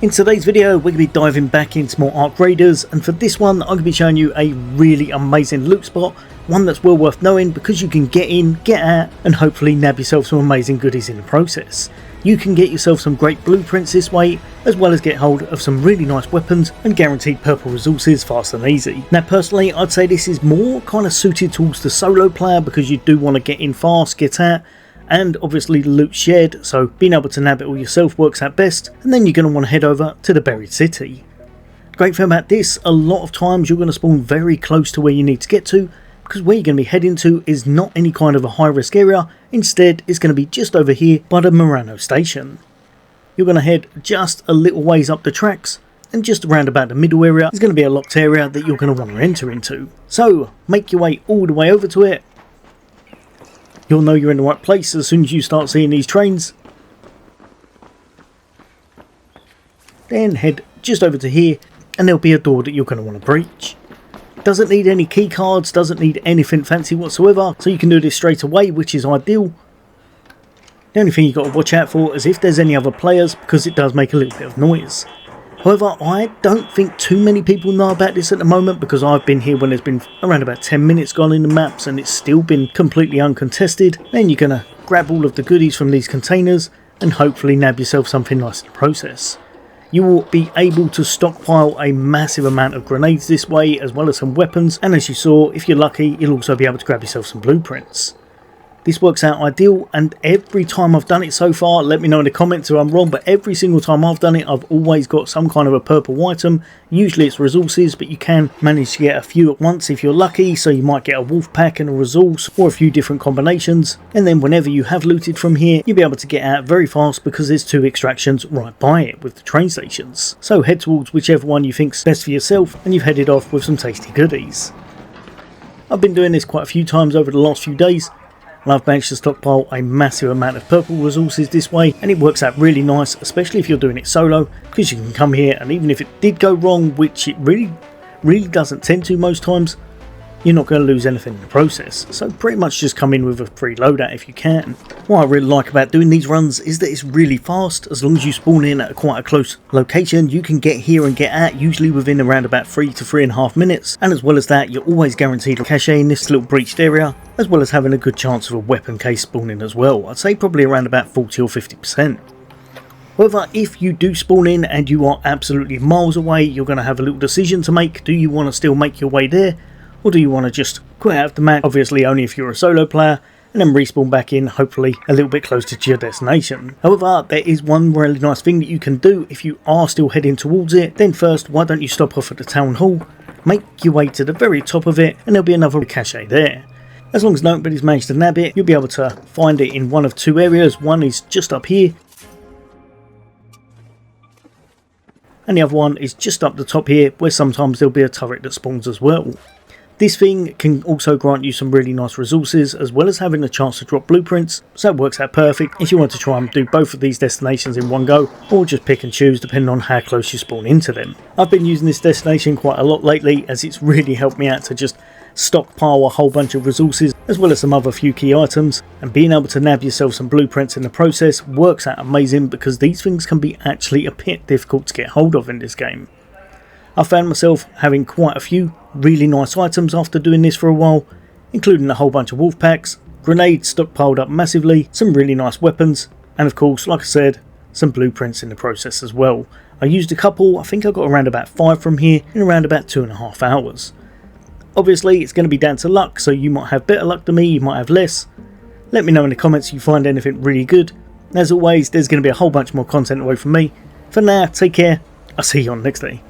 In today's video we're going to be diving back into more Ark Raiders, and for this one I'm going to be showing you a really amazing loot spot, one that's well worth knowing because you can get in, get out and hopefully nab yourself some amazing goodies in the process. You can get yourself some great blueprints this way, as well as get hold of some really nice weapons and guaranteed purple resources fast and easy. Now personally I'd say this is more kind of suited towards the solo player because you do want to get in fast, get out, and obviously the loot shared, so being able to nab it all yourself works out best, and then you're going to want to head over to the buried city. Great thing about this, a lot of times you're going to spawn very close to where you need to get to, because where you're going to be heading to is not any kind of a high risk area, instead it's going to be just over here by the Murano station. You're going to head just a little ways up the tracks, and just around about the middle area is going to be a locked area that you're going to want to enter into. So make your way all the way over to it. You'll know you're in the right place as soon as you start seeing these trains. Then head just over to here and there'll be a door that you're going to want to breach. Doesn't need any key cards, doesn't need anything fancy whatsoever, so you can do this straight away, which is ideal. The only thing you've got to watch out for is if there's any other players, because it does make a little bit of noise. However, I don't think too many people know about this at the moment because I've been here when there's been around about 10 minutes gone in the maps and it's still been completely uncontested. Then you're going to grab all of the goodies from these containers and hopefully nab yourself something nice in the process. You will be able to stockpile a massive amount of grenades this way, as well as some weapons, and as you saw, if you're lucky, you'll also be able to grab yourself some blueprints. This works out ideal, and every time I've done it so far, let me know in the comments if I'm wrong, but every single time I've done it I've always got some kind of a purple item. Usually it's resources, but you can manage to get a few at once if you're lucky, so you might get a wolf pack and a resource or a few different combinations, and then whenever you have looted from here you'll be able to get out very fast because there's 2 extractions right by it with the train stations. So head towards whichever one you think's best for yourself and you've headed off with some tasty goodies. I've been doing this quite a few times over the last few days, and I've managed to stockpile a massive amount of purple resources this way, and it works out really nice, especially if you're doing it solo, because you can come here and even if it did go wrong, which it really doesn't tend to most times, you're not going to lose anything in the process. So pretty much just come in with a free loadout if you can. What I really like about doing these runs is that it's really fast. As long as you spawn in at quite a close location, you can get here and get out usually within around about 3 to 3.5 minutes, and as well as that you're always guaranteed a cache in this little breached area, as well as having a good chance of a weapon case spawning as well. I'd say probably around about 40 or 50%. However, if you do spawn in and you are absolutely miles away, you're going to have a little decision to make. Do you want to still make your way there, or do you want to just quit out of the map, obviously only if you're a solo player, and then respawn back in, hopefully a little bit closer to your destination? However, there is one really nice thing that you can do if you are still heading towards it. Then first, why don't you stop off at the town hall, make your way to the very top of it, and there'll be another cache there. As long as nobody's managed to nab it, you'll be able to find it in one of 2 areas. One is just up here, and the other one is just up the top here, where sometimes there'll be a turret that spawns as well. This thing can also grant you some really nice resources, as well as having a chance to drop blueprints, so it works out perfect if you want to try and do both of these destinations in one go, or just pick and choose depending on how close you spawn into them. I've been using this destination quite a lot lately, as it's really helped me out to just stockpile a whole bunch of resources, as well as some other few key items, and being able to nab yourself some blueprints in the process works out amazing because these things can be actually a bit difficult to get hold of in this game. I found myself having quite a few really nice items after doing this for a while, including a whole bunch of wolf packs, grenades stockpiled up massively, some really nice weapons, and of course, like I said, some blueprints in the process as well. I used a couple. I think I got around about 5 from here in around about 2.5 hours. Obviously it's going to be down to luck, so you might have better luck than me, you might have less. Let me know in the comments if you find anything really good. As always, there's going to be a whole bunch more content away from me. For now, take care, I'll see you on the next day.